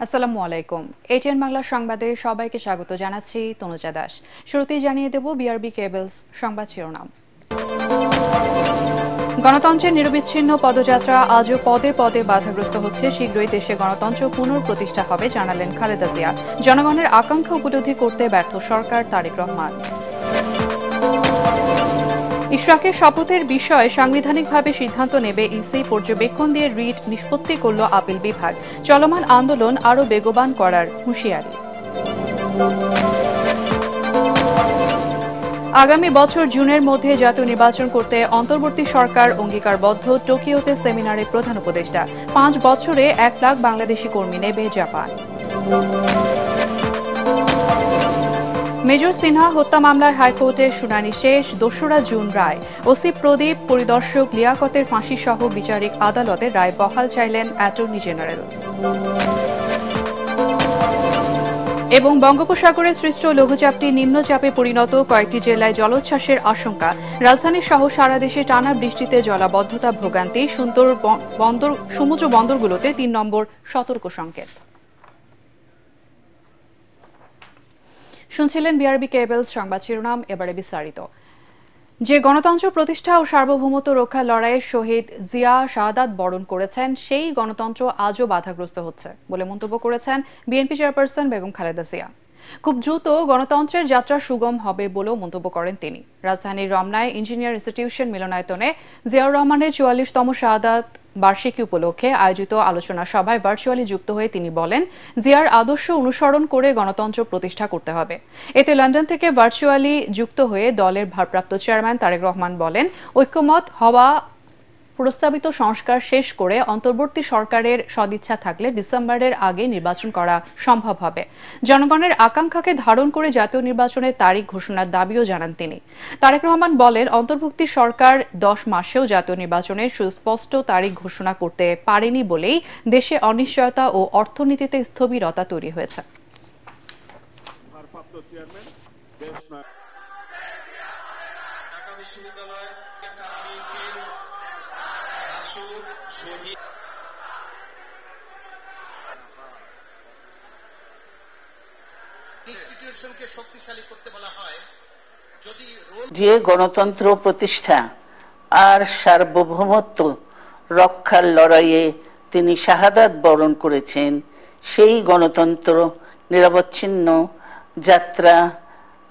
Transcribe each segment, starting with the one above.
আসসালামু আলাইকুম। এটিএন বাংলা সংবাদে সবাইকে স্বাগত জানাচ্ছি তনুজা দাস। শুরুতেই জানিয়ে দেব বিআরবি কেবলস সংবাদ শিরোনাম। গণতন্ত্রের নিরবিচ্ছিন্ন পদযাত্রা আজও পদে পদে বাধাগ্রস্ত হচ্ছে। শীঘ্রই দেশে গণতন্ত্র পুনঃপ্রতিষ্ঠা হবে জানালেন খালেদা জিয়া। জনগণের আকাঙ্ক্ষা উপলব্ধি করতে ব্যর্থ সরকার, তারেক রহমান। ইশরাকের শপথের বিষয়ে সাংবিধানিকভাবে সিদ্ধান্ত নেবে ইসি, পর্যবেক্ষণ দিয়ে রিট নিষ্পত্তি করল আপিল বিভাগ। চলমান আন্দোলন আরও বেগবান করার হুঁশিয়ারি। আগামী বছর জুনের মধ্যে জাতীয় নির্বাচন করতে অন্তর্বর্তী সরকার অঙ্গীকারবদ্ধ। টোকিওতে সেমিনারে প্রধান উপদেষ্টা। 5 বছরে 1 লাখ বাংলাদেশি কর্মী নেবে জাপান। মেজর সিনহা হত্যা মামলার হাইকোর্টের শুনানি শেষ। 2রা জুন রায়। ওসি প্রদীপ, পরিদর্শক লিয়াকতের ফাঁসি সহ বিচারিক আদালতের রায় বহাল চাইলেন অ্যাটর্নি জেনারেল। এবং বঙ্গোপসাগরে সৃষ্ট লঘুচাপটি নিম্নচাপে পরিণত, কয়েকটি জেলায় জলোচ্ছ্বাসের আশঙ্কা। রাজধানী সহ সারা দেশে টানা বৃষ্টিতে জলাবদ্ধতা, ভোগান্তি। সমুদ্র বন্দরগুলোতে 3 নম্বর সতর্ক সংকেত। শুনছিলেন বিআরবি কেবলস সংবাদ শিরোনাম, এবারে বিস্তারিত। যে গণতন্ত্র প্রতিষ্ঠা ও সার্বভৌমত্ব রক্ষার লড়াইয়ে শহীদ জিয়া শাহাদাত বরণ করেছেন, সেই গণতন্ত্র আজও বাধাগ্রস্ত হচ্ছে বলে মন্তব্য করেছেন বিএনপি চেয়ারপারসন বেগম খালেদা জিয়া। খুব দ্রুত গণতন্ত্রের যাত্রা সুগম হবে বলেও মন্তব্য করেন তিনি। রাজধানীর রমনায় ইঞ্জিনিয়ার ইনস্টিটিউশন মিলনায়তনে জিয়াউর রহমানের 44তম শাহাদাত বার্ষিকী উপলক্ষে আয়োজিত আলোচনা সভায় ভার্চুয়ালি যুক্ত হয়ে তিনি বলেন, জিয়ার আদর্শ অনুসরণ করে গণতন্ত্র প্রতিষ্ঠা করতে হবে। এতে লন্ডন থেকে ভার্চুয়ালি যুক্ত হয়ে দলের ভারপ্রাপ্ত চেয়ারম্যান তারেক রহমান বলেন, ঐক্যমত হওয়া প্রস্তাবিত সংস্কার শেষ করে অন্তর্বর্তী সরকারের সদিচ্ছা থাকলে ডিসেম্বরের আগে নির্বাচন করা সম্ভব হবে। জনগণের আকাঙ্ক্ষাকে ধারণ করে জাতীয় নির্বাচনের তারিখ ঘোষণার দাবিও জানান তিনি। তারেক রহমান বলেন, অন্তর্বর্তী সরকার 10 মাসেও জাতীয় নির্বাচনের সুস্পষ্ট তারিখ ঘোষণা করতে পারেনি বলেই দেশে অনিশ্চয়তা ও অর্থনীতিতে স্থবিরতা তৈরি হয়েছে। যে গণতন্ত্র প্রতিষ্ঠা আর সার্বভৌমত্ব রক্ষার লড়াইয়ে তিনি শাহাদাত বরণ করেছেন, সেই গণতন্ত্র নিরবচ্ছিন্ন যাত্রা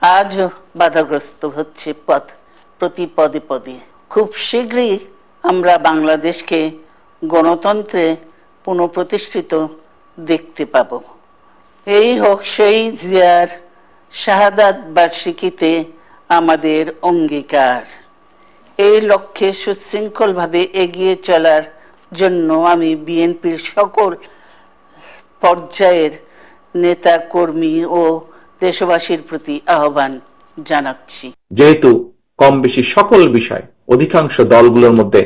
আজও বাধাগ্রস্ত হচ্ছে প্রতি পদে পদে। খুব শীঘ্রই আমরা বাংলাদেশকে গণতন্ত্রে পুনঃপ্রতিষ্ঠিত দেখতে পাব। এই হোক সেই জিয়ার শাহাদাত বার্ষিকীতে আমাদের অঙ্গীকার। এই লক্ষ্যে সুশৃঙ্খলভাবে এগিয়ে চলার জন্য আমি বিএনপির সকল পর্যায়ের নেতা কর্মী ও দেশবাসীর প্রতি আহ্বান জানাচ্ছি। যেহেতু কম বেশি সকল বিষয় অধিকাংশ দলগুলোর মধ্যে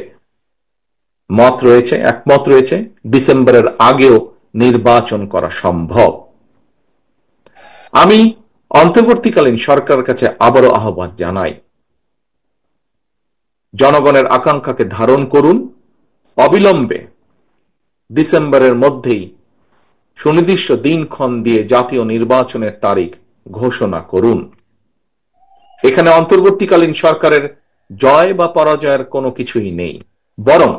একমত রয়েছে, ডিসেম্বরের আগেও নির্বাচন করা সম্ভব। আমি অন্তর্বর্তীকালীন সরকারের কাছে আবারও আহ্বান জানাই, জনগণের আকাঙ্ক্ষাকে ধারণ করুন, অবিলম্বে ডিসেম্বরের মধ্যেই সুনির্দিষ্ট দিনক্ষণ দিয়ে জাতীয় নির্বাচনের তারিখ ঘোষণা করুন। এখানে অন্তর্বর্তীকালীন সরকারের জয় বা পরাজয়ের কোনো কিছুই নেই, বরং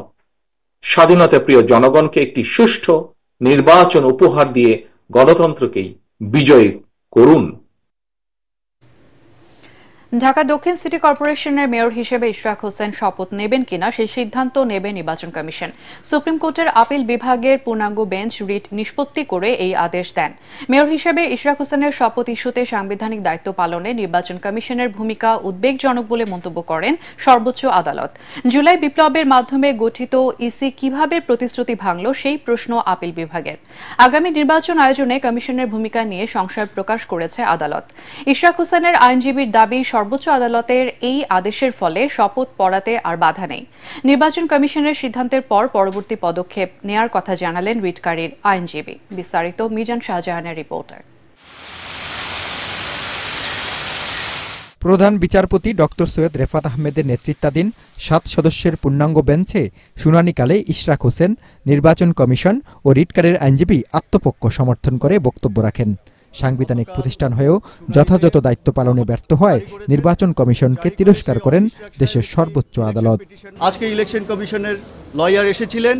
স্বাধীনতা প্রিয় জনগণকে একটি সুষ্ঠু নির্বাচন উপহার দিয়ে গণতন্ত্রকেই বিজয়ী করুন। ঢাকা দক্ষিণ সিটি কর্পোরেশনের মেয়র হিসেবে ইশরাক হোসেন শপথ নেবেন কিনা সেই সিদ্ধান্ত নেবে নির্বাচন কমিশন। সুপ্রিম কোর্টের আপিল বিভাগের পূর্ণাঙ্গ বেঞ্চ রিট নিষ্পত্তি করে এই আদেশ দেন। মেয়র হিসেবে ইশরাক হোসেনের শপথ ইস্যুতে সাংবিধানিক দায়িত্ব পালনে নির্বাচন কমিশনের ভূমিকা উদ্বেগজনক বলে মন্তব্য করেন সর্বোচ্চ আদালত। জুলাই বিপ্লবের মাধ্যমে গঠিত ইসি কিভাবে প্রতিশ্রুতি ভাঙল, সেই প্রশ্ন আপিল বিভাগের। আগামী নির্বাচন আয়োজনে কমিশনের ভূমিকা নিয়ে সংশয় প্রকাশ করেছে আদালত। ইশরাক হোসেনের আইনজীবীর দাবি, সর্বোচ্চ আদালতের এই আদেশের ফলে শপথ পড়াতে আর বাধা নেই। নির্বাচন কমিশনের সিদ্ধান্তের পর পরবর্তী পদক্ষেপ নেয়ার কথা জানালেন রিটকারীর আইনজীবী। বিস্তারিত মিজান শাহজাহানের রিপোর্টার। প্রধান বিচারপতি ডক্টর সৈয়দ রেফাত আহমেদের নেতৃত্বাধীন 7 সদস্যের পূর্ণাঙ্গ বেঞ্চে শুনানিকালে ইশরাক হোসেন নির্বাচন কমিশন ও রিটকারের আইনজীবী আত্মপক্ষ সমর্থন করে বক্তব্য রাখেন। সাংবিধানিক প্রতিষ্ঠান হয়েও যথাযথ দায়িত্ব পালনে ব্যর্থ হয় নির্বাচন কমিশনকে তিরস্কার করেন দেশের সর্বোচ্চ আদালত। আজকে ইলেকশন কমিশনের লয়ার এসেছিলেন,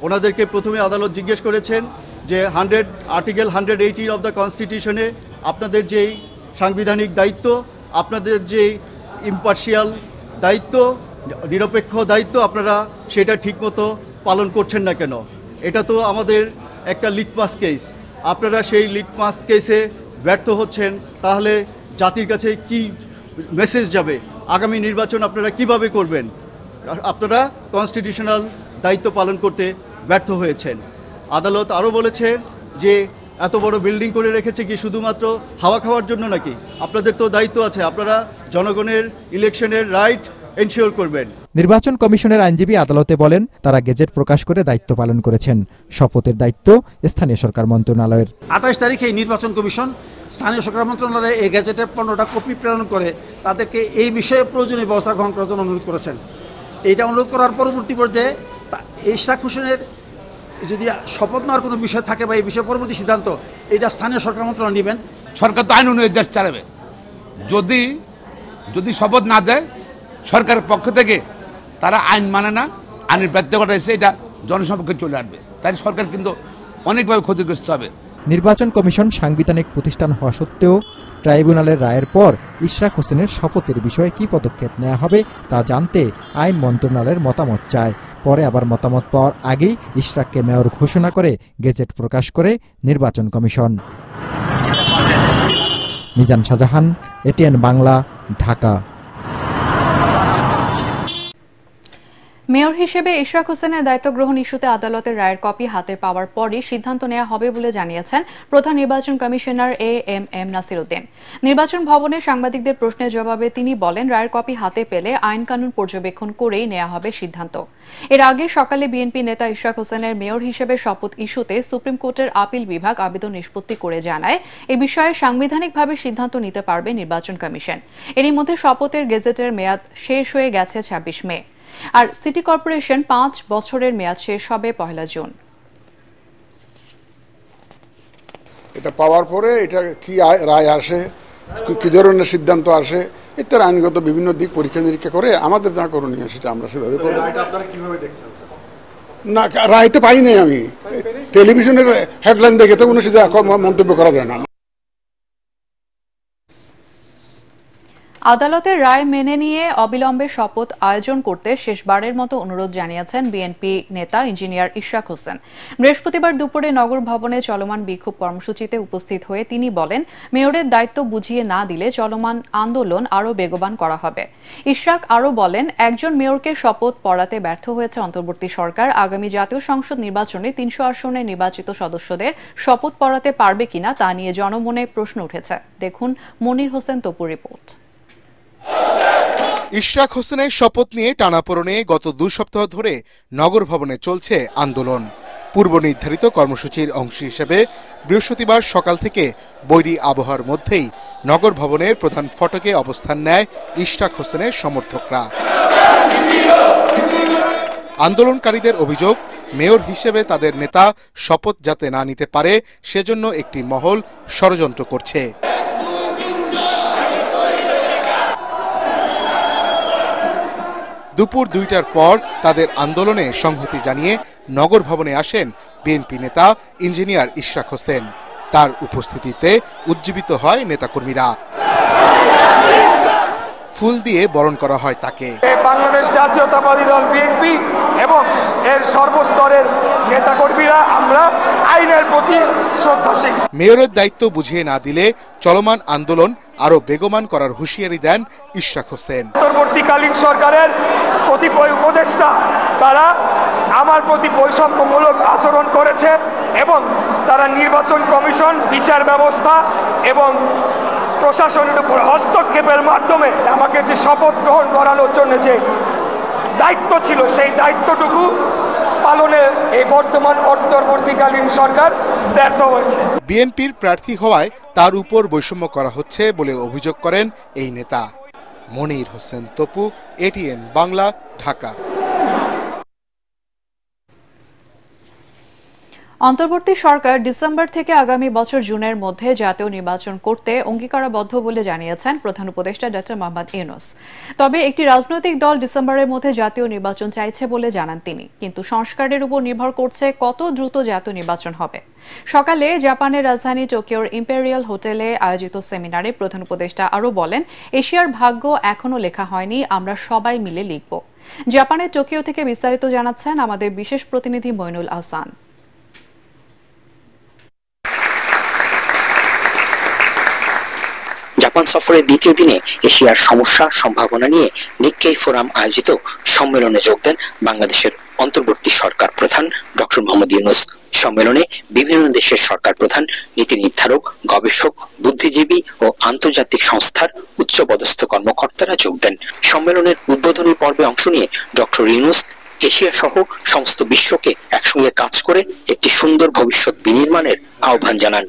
ওনাদেরকে প্রথমে আদালত জিজ্ঞেস করেছেন যে আর্টিকেল 118 অফ দ্য কনস্টিটিউশনে আপনাদের যে সাংবিধানিক দায়িত্ব, আপনাদের যে ইম্পার্শিয়াল দায়িত্ব, নিরপেক্ষ দায়িত্ব, আপনারা সেটা ঠিকমতো পালন করছেন না কেন? এটা তো আমাদের একটা লিটমাস কেস। আপনারা সেই লিটমাস কেসে ব্যর্থ হচ্ছেন, তাহলে জাতির কাছে কি মেসেজ যাবে? আগামী নির্বাচন আপনারা কিভাবে করবেন? আপনারা কনস্টিটিউশনাল দায়িত্ব পালন করতে ব্যর্থ হয়েছেন। আদালত আরও বলেছে যে এত বড় বিল্ডিং করে রেখেছে কি শুধুমাত্র হাওয়া খাওয়ার জন্য নাকি? আপনাদের তো দায়িত্ব আছে, আপনারা জনগণের ইলেকশনের রাইট এনশিওর করবেন। নির্বাচন কমিশনের আইনজীবী আদালতে বলেন, তারা গেজেট প্রকাশ করে দায়িত্ব পালন করেছেন। শপথের দায়িত্ব স্থানীয় সরকার মন্ত্রণালয়ের। 28 তারিখে নির্বাচন কমিশন স্থানীয় সরকার মন্ত্রণালয়ে এই গেজেটের 15টা কপি প্রেরণ করে তাদেরকে এই বিষয়ে প্রয়োজনীয় ব্যবস্থা গ্রহণ করার জন্য অনুরোধ করেছেন। এইটা অনুরোধ করার পরবর্তী পর্যায়ে ইশরাক হোসেনের যদি শপথ নেওয়ার কোনো বিষয় থাকে বা এই বিষয়ে পরবর্তী সিদ্ধান্ত এটা স্থানীয় সরকার মন্ত্রণালয় নেবেন। সরকার তো আইন অনুযায়ী দেশ চালাবে। যদি শপথ না দেয় সরকারের পক্ষ থেকে, তারা আইন মানে না, আইনের ব্যত্যয় ঘটাইছে, এটা জনসমক্ষে চলে আসবে। তাই সরকার কিন্তু অনেকভাবে ক্ষতিগ্রস্ত হবে। নির্বাচন কমিশন সাংবিধানিক প্রতিষ্ঠান হওয়া সত্ত্বেও ট্রাইব্যুনালের রায়ের পর ইশরাক হোসেনের শপথের বিষয়ে কি পদক্ষেপ নেওয়া হবে তা জানতে আইন মন্ত্রণালয়ের মতামত চায়। পরে আবার মতামত পাওয়ার আগেই ইশরাককে মেয়র ঘোষণা করে গেজেট প্রকাশ করে নির্বাচন commission. Mizan Shahjahan, ATN Bangla, Dhaka. Mayor হিসেবে ইশরাক হোসেনের দায়িত্ব গ্রহণ ইস্যুতে আদালতের রায়ের কপি হাতে পাওয়ার পরই সিদ্ধান্ত নেওয়া হবে বলে জানিয়েছেন প্রধান নির্বাচন কমিশনার এএমএম নাসির উদ্দিন। নির্বাচন ভবনে সাংবাদিকদের প্রশ্নের জবাবে তিনি বলেন, রায়ের কপি হাতে পেলে আইন কানুন পর্যবেক্ষণ করেই নেওয়া হবে সিদ্ধান্ত। এর আগে সকালে বিএনপি নেতা ইশরাক হোসেনের মেয়র হিসেবে শপথ ইস্যুতে সুপ্রিম কোর্টের আপিল বিভাগ আবেদন নিষ্পত্তি করে জানায়, এ বিষয়ে সাংবিধানিকভাবে সিদ্ধান্ত নিতে পারবে নির্বাচন কমিশন। এরই মধ্যে শপথের গেজেটের মেয়াদ শেষ হয়ে গেছে 26 মে। আর সিটি কর্পোরেশন 5 বছরের মেয়াদ শেষ হবে 1 জুন। এটা পাওয়ার পরে এটা কি রায় আসে, কি ধরনের সিদ্ধান্ত আসে, ইত্যাদি আইনগত বিভিন্ন দিক পরীক্ষা নিরীক্ষা করে আমাদের যা করণীয় সেটা আমরা সেভাবে করব। না, রায় তো পাই নাই, আমি টেলিভিশনের হেডলাইন দেখে তো কোনো সিধা মন্তব্য করা যায় না। আদালতের রায় মেনে নিয়ে অবিলম্বে শপথ আয়োজন করতে শেষবারের মতো অনুরোধ জানিয়েছেন বিএনপি নেতা ইঞ্জিনিয়ার ইশরাক হোসেন। বৃহস্পতিবার দুপুরে নগর ভবনে চলমান বিক্ষোভ কর্মসূচিতে উপস্থিত হয়ে তিনি বলেন, মেয়রের দায়িত্ব বুঝিয়ে না দিলে চলমান আন্দোলন আরও বেগবান করা হবে। ইশরাক আরও বলেন, একজন মেয়রকে শপথ পড়াতে ব্যর্থ হয়েছে অন্তর্বর্তী সরকার। আগামী জাতীয় সংসদ নির্বাচনে 300 আসনে নির্বাচিত সদস্যদের শপথ পড়াতে পারবে কিনা তা নিয়ে জনমনে প্রশ্ন উঠেছে। দেখুন মনির হোসেন তপুর রিপোর্ট। ইশরাক হোসেনের শপথ নিয়ে টানাপোড়েনে গত 2 সপ্তাহ ধরে নগর ভবনে চলছে আন্দোলন। পূর্ব নির্ধারিত কর্মসূচির অংশ হিসেবে বৃহস্পতিবার সকাল থেকে বৈরী আবহাওয়ার মধ্যেই নগর ভবনের প্রধান ফটকে অবস্থান নেয় ইশরাক হোসেনের সমর্থকরা। আন্দোলনকারীদের অভিযোগ, মেয়র হিসেবে তাদের নেতা শপথ যাতে না নিতে পারে সেজন্য একটি মহল ষড়যন্ত্র করছে। দুপুর 2টার পর তাদের আন্দোলনে সংহতি জানিয়ে নগর ভবনে আসেন বিএনপি নেতা ইঞ্জিনিয়ার ইশরাক হোসেন। তার উপস্থিতিতে উজ্জীবিত হয় নেতাকর্মীরা। ফুল দিয়ে বরণ করা হয় তাকে। বাংলাদেশ জাতীয়তাবাদী দল বিএনপি এবং এর সর্বস্তরের নেতাকর্মীরা আমরা আইনের প্রতি শ্রদ্ধাশীল। মেয়রের দায়িত্ব বুঝিয়ে না দিলে চলমান আন্দোলন আরো বেগবান করার হুঁশিয়ারি দেন ইশরাক হোসেন। অন্তর্বর্তীকালীন সরকারের কতিপয় উপদেষ্টা তারা আমার প্রতি বৈষম্যমূলক আচরণ করেছে এবং তারা নির্বাচন কমিশন, বিচার ব্যবস্থা এবং প্রশাসনের উপর হস্তক্ষেপের মাধ্যমে আমাকে যে শপথ গ্রহণ করানোর জন্য যে দায়িত্ব ছিল সেই দায়িত্বটুকু পালনে এই বর্তমান অন্তর্বর্তীকালীন সরকার ব্যর্থ হয়েছে। বিএনপির প্রার্থী হওয়ায় তার উপর বৈষম্য করা হচ্ছে বলে অভিযোগ করেন এই নেতা। মনির হোসেন তপু, এটিএন বাংলা, ঢাকা। অন্তর্বর্তী সরকার ডিসেম্বর থেকে আগামী বছর জুনের মধ্যে জাতীয় নির্বাচন করতে অঙ্গীকারাবদ্ধ বলে জানিয়েছেন প্রধান উপদেষ্টা ডক্টর মোহাম্মদ ইউনূস। তবে একটি রাজনৈতিক দল ডিসেম্বরের মধ্যে জাতীয় নির্বাচন চাইছে বলে জানান তিনি, কিন্তু সংস্কারের উপর নির্ভর করছে কত দ্রুত জাতীয় নির্বাচন হবে। সকালে জাপানের রাজধানী টোকিওর ইম্পেরিয়াল হোটেলে আয়োজিত সেমিনারে প্রধান উপদেষ্টা আরও বলেন, এশিয়ার ভাগ্য এখনো লেখা হয়নি, আমরা সবাই মিলে লিখব। জাপানের টোকিও থেকে বিস্তারিত জানাচ্ছেন আমাদের বিশেষ প্রতিনিধি মইনুল আহসান। জাপান সফরের দ্বিতীয় দিনে এশিয়ার সমস্যা সম্ভাবনা নিয়ে নিক্কেই ফোরাম আয়োজিত সম্মেলনে যোগ দেন বাংলাদেশের অন্তর্বর্তী সরকার প্রধান ডক্টর মোহাম্মদ ইউনূস। সম্মেলনে বিভিন্ন দেশের সরকার প্রধান, নীতি নির্ধারক, গবেষক, বুদ্ধিজীবী ও আন্তর্জাতিক সংস্থার উচ্চপদস্থ কর্মকর্তারা যোগ দেন। সম্মেলনের উদ্বোধনী পর্বে অংশ নিয়ে ডক্টর ইউনূস এশিয়া সহ সমস্ত বিশ্বকে একসঙ্গে কাজ করে একটি সুন্দর ভবিষ্যৎ বিনির্মাণের আহ্বান জানান।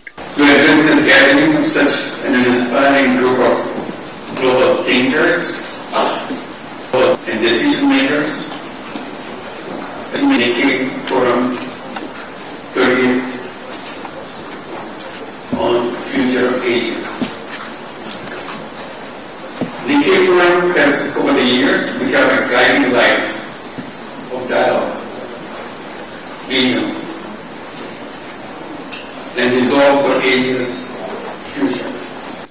Nikkei Forum has, over the years, become a guiding light of dialogue, vision, and resolve for Asia's future.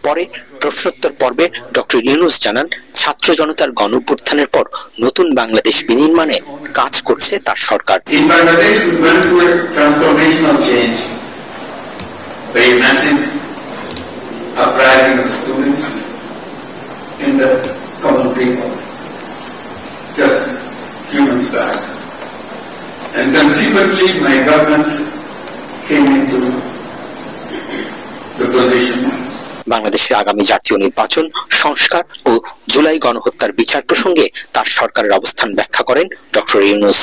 পরে প্রশ্নোত্তর পর্বে ডক্টর ইউনূস জানান, ছাত্র জনতার গণঅভ্যুত্থানের পর নতুন বাংলাদেশ বিনির্মাণে কাজ করছে তার সরকার। In Bangladesh, we went through a transformational change by a massive uprising of students in the common people just few months back, and consequently my government came into the position. বাংলাদেশের আগামী জাতীয় নির্বাচন, সংস্কার ও জুলাই গণহত্যার বিচার প্রসঙ্গে তার সরকারের অবস্থান ব্যাখ্যা করেন doctor Yunus.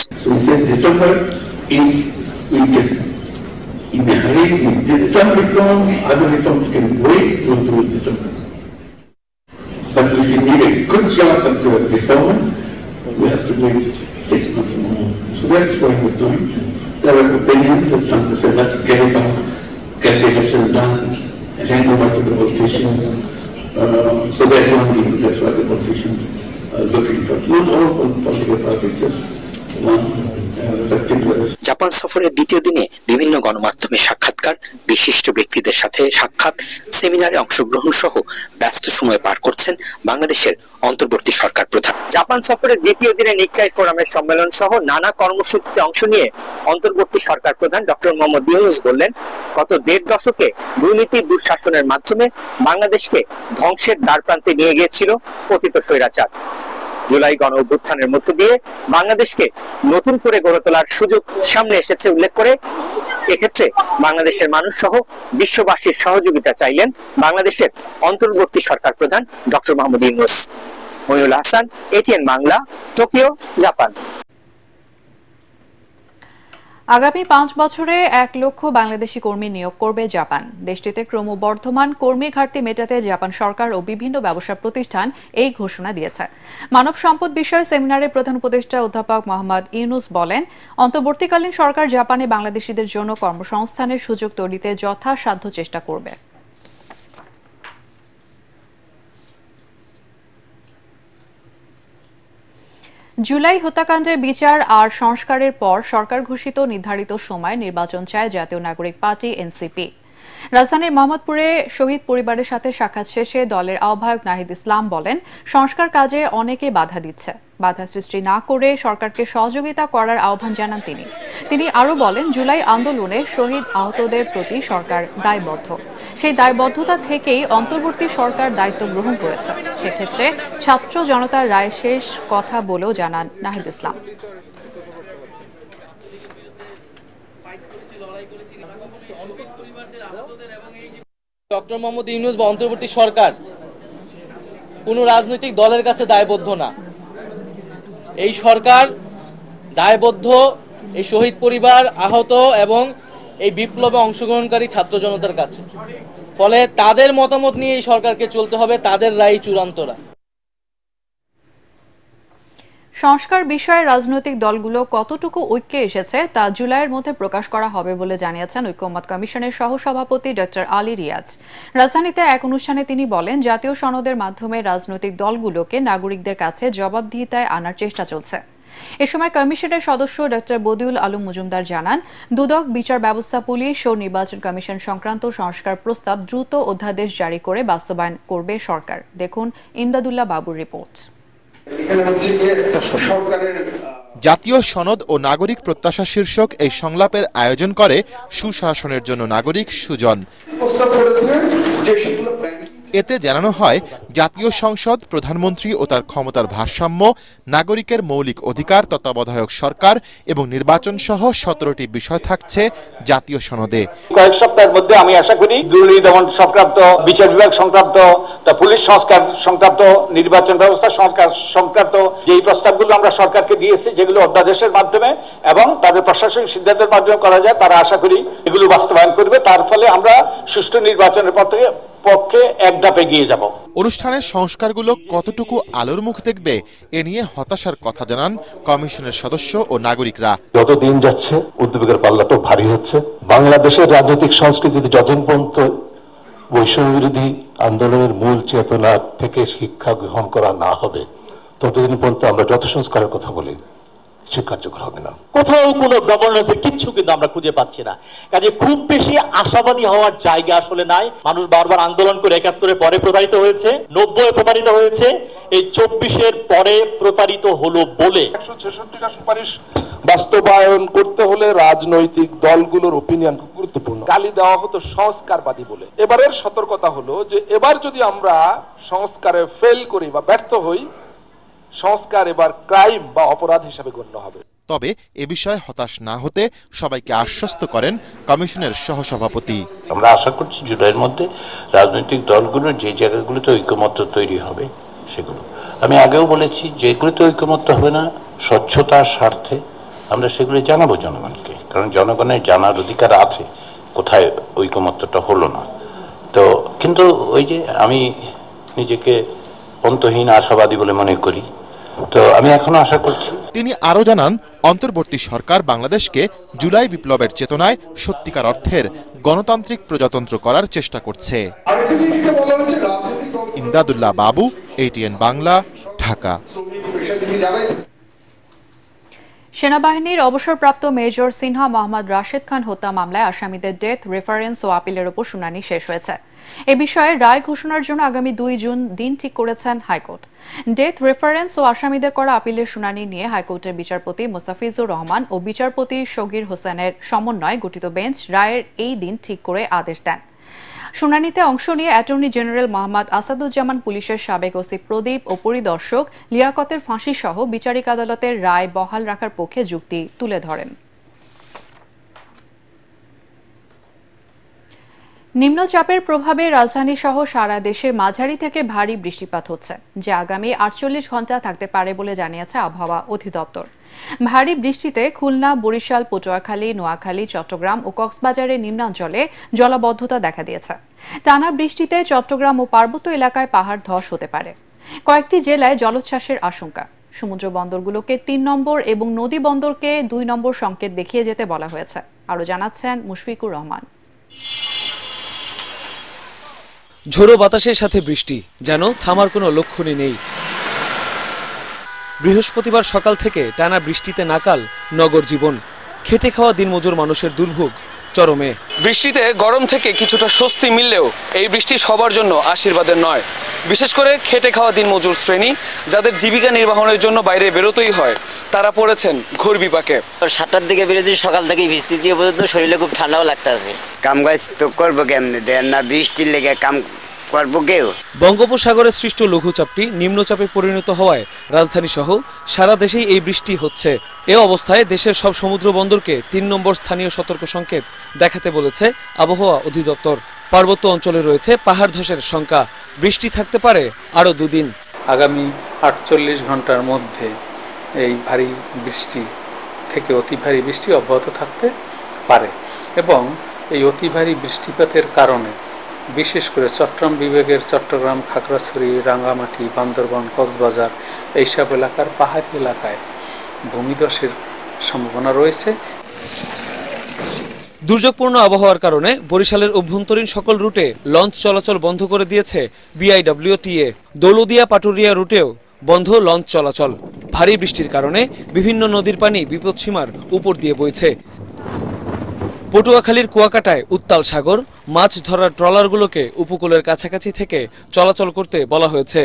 But if you need a good job to reform, we have to wait 6 months more. So that's what we're doing. There are opinions that some say, let's get it on, get the election done, and hand over to the politicians. So that's one reason, that's what the politicians are looking for. Not all political parties, just one particular. Japan সফরের দ্বিতীয় দিনে বিভিন্ন গণমাধ্যমে সাক্ষাৎকার, বিশিষ্ট ব্যক্তিদের সাথে সাক্ষাৎ, সেমিনারে অংশগ্রহণ সহ ব্যস্ত সময় পার করছেন বাংলাদেশের অন্তর্বর্তী সরকার প্রধান। জাপান সফরের দ্বিতীয় দিনে নিক্কাই ফোরামের সম্মেলন সহ নানা কর্মসূচিতে অংশ নিয়ে অন্তর্বর্তী সরকার প্রধান ডক্টর মোহাম্মদ ইউনূস বললেন, গত 1.5 দশকে দুর্নীতি দুঃশাসনের মাধ্যমে বাংলাদেশকে ধ্বংসের দ্বারপ্রান্তে নিয়ে গিয়েছিল পতিত স্বৈরাচার। জুলাই গণ অভ্যুত্থানের মধ্য দিয়ে বাংলাদেশকে নতুন করে গড়ে তোলার সুযোগ সামনে এসেছে উল্লেখ করে এক্ষেত্রে বাংলাদেশের মানুষ সহ বিশ্ববাসীর সহযোগিতা চাইলেন বাংলাদেশের অন্তর্বর্তী সরকার প্রধান doctor Mohammad Yunus. Mainul Ahsan, ATN Bangla, Tokyo, Japan. আগামী 5 বছরে 1 লক্ষ বাংলাদেশি কর্মী নিয়োগ করবে জাপান। দেশটিতে ক্রমবর্ধমান কর্মী ঘাটতি মেটাতে জাপান সরকার ও বিভিন্ন ব্যবসা প্রতিষ্ঠান এই ঘোষণা দিয়েছে। মানব সম্পদ বিষয়ে সেমিনারে প্রধান উপদেষ্টা অধ্যাপক মোহাম্মদ ইউনূস বলেন, অন্তর্বর্তীকালীন সরকার জাপানে বাংলাদেশিদের জন্য কর্মসংস্থানের সুযোগ তৈরিতে যথাসাধ্য চেষ্টা করবে। জুলাই হত্যাকাণ্ডের বিচার আর সংস্কারের পর সরকার ঘোষিত নির্ধারিত সময় নির্বাচন চায় জাতীয় নাগরিক পার্টি এনসিপি। রাজধানীর মোহাম্মদপুরে শহীদ পরিবারের সাথে সাক্ষাৎ শেষে দলের আহ্বায়ক নাহিদ ইসলাম বলেন, সংস্কার কাজে অনেকে বাধা দিচ্ছে, বাধা সৃষ্টি না করে সরকারকে সহযোগিতা করার আহ্বান জানান তিনি। তিনি আরও বলেন, জুলাই আন্দোলনে শহীদ আহতদের প্রতি সরকার দায়বদ্ধ, সেই দায়বদ্ধতা থেকেই অন্তর্বর্তী সরকার দায়িত্ব গ্রহণ করেছে। সেক্ষেত্রে ছাত্র জনতার রায় শেষ কথা বলেও জানান নাহিদ ইসলাম। ডক্টর মোহাম্মদ ইউনূস বা অন্তর্বর্তী সরকার কোনো রাজনৈতিক দলের কাছে দায়বদ্ধ না। এই সরকার দায়বদ্ধ এই শহীদ পরিবার, আহত এবং এই বিপ্লবে অংশগ্রহণকারী ছাত্র জনতার কাছে। ফলে তাদের মতামত নিয়ে এই সরকারকে চলতে হবে, তাদের রায় চূড়ান্ত রায়। সংস্কার বিষয়ে রাজনৈতিক দলগুলো কতটুকু ঐক্যে এসেছে তা জুলাইয়ের মধ্যে প্রকাশ করা হবে বলে জানিয়েছেন ঐক্যমত কমিশনের সহসভাপতি ডক্টর আলী রিয়াজ। রাজধানীতে এক অনুষ্ঠানে তিনি বলেন, জাতীয় সনদের মাধ্যমে রাজনৈতিক দলগুলোকে নাগরিকদের কাছে জবাবদিহিতায় আনার চেষ্টা চলছে। এ সময় কমিশনের সদস্য ডক্টর বদিউল আলম মজুমদার জানান, দুদক, বিচার ব্যবস্থা, পুলিশ ও নির্বাচন কমিশন সংক্রান্ত সংস্কার প্রস্তাব দ্রুত অধ্যাদেশ জারি করে বাস্তবায়ন করবে সরকার। দেখুন ইমদাদুল্লাহ বাবুর রিপোর্ট। জাতীয় সনদ ও নাগরিক প্রত্যাশা শীর্ষক এই সংলাপের আয়োজন করে সুশাসনের জন্য নাগরিক সুজন। এতে জানানো হয়, জাতীয় সংসদ, প্রধানমন্ত্রী ও তার ক্ষমতার ভারসাম্য, নাগরিকের মৌলিক অধিকার, তত্ত্বাবধায়ক সরকার এবং নির্বাচন সহ 17টি বিষয় থাকছে জাতীয় সনদে। কয়েক সপ্তাহের মধ্যে আমি আশা করি দুর্নীতি দমন সংক্রান্ত, বিচার বিভাগ সংক্রান্ত, পুলিশ সংস্কার সংক্রান্ত, নির্বাচন ব্যবস্থা সংস্কার সংক্রান্ত যেই প্রস্তাবগুলো আমরা সরকারকে দিয়েছি, যেগুলো অধ্যাদেশের মাধ্যমে এবং তাদের প্রশাসনিক সিদ্ধান্তের মাধ্যমে করা যায়, তারা আশা করি এগুলো বাস্তবায়ন করবে। তার ফলে আমরা সুষ্ঠু নির্বাচনের পক্ষে এক ধাপ এগিয়ে যাব। অনুষ্ঠানের সংস্কারগুলো কতটুকু আলোর মুখ দেখবে এ নিয়ে হতাশার কথা জানান কমিশনের সদস্য ও নাগরিকরা। যত দিন যাচ্ছে উদ্বেগের পাল্লাটা ভারী হচ্ছে। বাংলাদেশের রাজনৈতিক সংস্কৃতিতে যতদিন পর্যন্ত বৈষম্য বিরোধী আন্দোলনের মূল চেতনা থেকে শিক্ষা গ্রহণ করা না হবে, ততদিন পর্যন্ত আমরা যত সংস্কারের কথা বলি কিছু কার্যকর হবে না। কোথাও কোনো গভর্নেন্সের কিচ্ছু কিন্তু আমরা খুঁজে পাচ্ছি না। কাজে খুব বেশি আশাবাদী হওয়ার জায়গা আসলে নাই। মানুষ বারবার আন্দোলন করে 71-এর পরে প্রতারিত হয়েছে, 90-এ প্রতারিত হয়েছে, এই 24-এর পরে প্রতারিত হলো বলে 166টা সুপারিশ বাস্তবায়ন করতে হলে রাজনৈতিক দলগুলোর ওপিনিয়ন খুব গুরুত্বপূর্ণ। গালি দেওয়া হতো সংস্কারবাদী বলে। এবারের সতর্কতা হলো যে এবার যদি আমরা সংস্কারে ফেল করি বা ব্যর্থ হই, সংস্কার এবার ক্রাইম বা অপরাধ হিসেবে গণ্য হবে। তবে এ বিষয়ে হতাশ না হতে সবাইকে আশ্বস্ত করেন কমিশনের সহসভাপতি। আমরা আশা করছি জুলাইয়ের মধ্যে রাজনৈতিক দলগুলোর যে জায়গাগুলোতে ঐকমত্য তৈরি হবে সেগুলো, আমি আগেও বলেছি, যেগুলোতে ঐকমত্য হবে না স্বচ্ছতার স্বার্থে আমরা সেগুলো জানাবো জনগণকে, কারণ জনগণের জানার অধিকার আছে কোথায় ঐকমত্যটা হলো না। তো কিন্তু ওই যে আমি নিজেকে অন্তহীন আশাবাদী বলে মনে করি, তো আমি এখনো আশা করছি। তিনি আরো জানান, অন্তর্বর্তী সরকার বাংলাদেশকে জুলাই বিপ্লবের চেতনায় সত্যিকার অর্থের গণতান্ত্রিক প্রজাতন্ত্র করার চেষ্টা করছে। ইমদাদুল্লাহ বাবু, ATN বাংলা, ঢাকা। সেনাবাহিনীর অবসরপ্রাপ্ত মেজর সিনহা মোহাম্মদ রাশেদ খান হত্যা মামলায় আসামিদের ডেথ রেফারেন্স ও আপিলের ওপর শুনানি শেষ হয়েছে। এ বিষয়ে রায় ঘোষণার জন্য আগামী 2 জুন দিন ঠিক করেছেন হাইকোর্ট। ডেথ রেফারেন্স ও আসামিদের করা আপিলের শুনানি নিয়ে হাইকোর্টের বিচারপতি মোস্তাফিজুর রহমান ও বিচারপতি শগীর হোসেনের সমন্বয়ে গঠিত বেঞ্চ রায়ের এই দিন ঠিক করে আদেশ দেন। শুনানিতে অংশ নিয়ে অ্যাটর্নি জেনারেল মোহাম্মদ আসাদুজ্জামান, পুলিশের সাবেক ওসি প্রদীপ ও পরিদর্শক লিয়াকতের ফাঁসি সহ বিচারিক আদালতের রায় বহাল রাখার পক্ষে যুক্তি তুলে ধরেন। নিম্নচাপের প্রভাবে রাজধানী সহ সারা দেশের মাঝারি থেকে ভারী বৃষ্টিপাত হচ্ছে, যা আগামী 48 ঘন্টা থাকতে পারে বলে জানিয়েছে আবহাওয়া অধিদপ্তর। ভারী বৃষ্টিতে খুলনা, বরিশাল, পটুয়াখালী, নোয়াখালী, চট্টগ্রাম ও কক্সবাজারের নিম্নাঞ্চলে জলাবদ্ধতা দেখা দিয়েছে। টানা বৃষ্টিতে চট্টগ্রাম ও পার্বত্য এলাকায় পাহাড় ধস হতে পারে। কয়েকটি জেলায় জলোচ্ছ্বাসের আশঙ্কা। সমুদ্র বন্দরগুলোকে 3 নম্বর এবং নদী বন্দরকে 2 নম্বর সংকেত দেখিয়ে যেতে বলা হয়েছে। আরও জানাচ্ছেন মুশফিকুর রহমান। ঝোড়ো বাতাসের সাথে বৃষ্টি, যেন থামার কোনো লক্ষণই নেই। বৃহস্পতিবার সকাল থেকে টানা বৃষ্টিতে নাকাল নগর জীবন। খেটে খাওয়া দিনমজুর মানুষের দুর্ভোগ চরমে। বৃষ্টিতে গরম থেকে কিছুটা স্বস্তি মিললেও এই বৃষ্টি সবার জন্য আশীর্বাদের নয়। বিশেষ করে খেটে খাওয়া দিনমজুর শ্রেণী, যাদের জীবিকা নির্বাহনের জন্য বাইরে বেরোতেই হয়, তারা পড়েছেন ঘোর বিপাকে। 7টার দিকে বেরোচ্ছি, সকাল থেকেই ভিজতেছি, এ পর্যন্ত শরীরে খুব ঠান্ডাও লাগতেছে। কাম কাজ তো করবো কেমনে, দেন না বৃষ্টির লেগে কাম করবো কেউ। বঙ্গোপসাগরে সৃষ্ট লঘুচাপটি নিম্নচাপে পরিণত হওয়ায় রাজধানী সহ সারা দেশেই এই বৃষ্টি হচ্ছে। এ অবস্থায় দেশের সব সমুদ্র বন্দরকে 3 নম্বর স্থানীয় সতর্ক সংকেত দেখাতে বলেছে আবহাওয়া অধিদপ্তর। পার্বত্য অঞ্চলে রয়েছে পাহাড় ধসের শঙ্কা। বৃষ্টি থাকতে পারে আরও 2 দিন। আগামী 48 ঘন্টার মধ্যে এই ভারী বৃষ্টি থেকে অতি ভারী বৃষ্টি অব্যাহত থাকতে পারে এবং এই অতি ভারী বৃষ্টিপাতের কারণে বিশেষ করে চট্টগ্রাম বিভাগের চট্টগ্রাম, খাগড়াছড়ি, রাঙ্গামাটি, বান্দরবান, কক্সবাজার এইসব এলাকার পাহাড়ি এলাকায় ভূমিধসের সম্ভাবনা রয়েছে। দুর্যোগপূর্ণ আবহাওয়ার কারণে বরিশালের অভ্যন্তরীণ সকল রুটে লঞ্চ চলাচল বন্ধ করে দিয়েছে বিআইডব্লিউটিএ। দৌলদিয়া পাটুরিয়া রুটেও বন্ধ লঞ্চ চলাচল। ভারী বৃষ্টির কারণে বিভিন্ন নদীর পানি বিপদসীমার উপর দিয়ে বইছে। পটুয়াখালীর কুয়াকাটায় উত্তাল সাগর, মাছ ধরার ট্রলারগুলোকে উপকূলের কাছাকাছি থেকে চলাচল করতে বলা হয়েছে।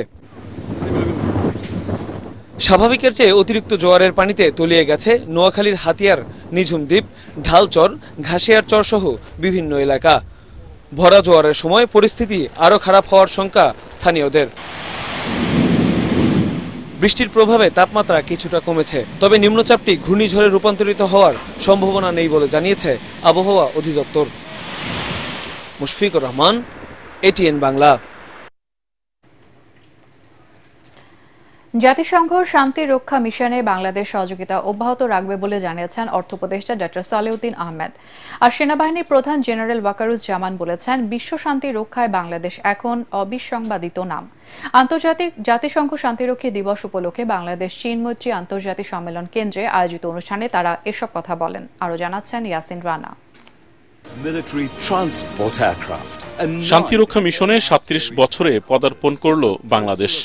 স্বাভাবিকের চেয়ে অতিরিক্ত জোয়ারের পানিতে তলিয়ে গেছে নোয়াখালীর হাতিয়ার, নিঝুম দ্বীপ, ঢালচর, ঘাসিয়ার চর সহ বিভিন্ন এলাকা। ভরা জোয়ারের সময় পরিস্থিতি আরও খারাপ হওয়ার শঙ্কা স্থানীয়দের। বৃষ্টির প্রভাবে তাপমাত্রা কিছুটা কমেছে, তবে নিম্নচাপটি ঘূর্ণিঝড়ে রূপান্তরিত হওয়ার সম্ভাবনা নেই বলে জানিয়েছে আবহাওয়া অধিদপ্তর। মুশফিকুর রহমান, এটিএন বাংলা। জাতিসংঘ শান্তি রক্ষা মিশনে বাংলাদেশ সহযোগিতা অব্যাহত রাখবে বলে জানিয়েছেন অর্থ উপদেষ্টা ডক্টর সালেউদ্দিন আহমেদ। আর সেনাবাহিনীর প্রধান জেনারেল ওয়াকারুজ্জামান বলেছেন, বিশ্ব শান্তি রক্ষায় বাংলাদেশ এখন অবিসংবাদিত নাম। জাতিসংঘ শান্তিরক্ষী দিবস উপলক্ষে বাংলাদেশ চীন মৈত্রী আন্তর্জাতিক সম্মেলন কেন্দ্রে আয়োজিত অনুষ্ঠানে তারা এসব কথা বলেন। আরও জানাচ্ছেন ইয়াসিন রানা। শান্তিরক্ষা মিশনে ৩৭ বছরে পদার্পণ করল বাংলাদেশ।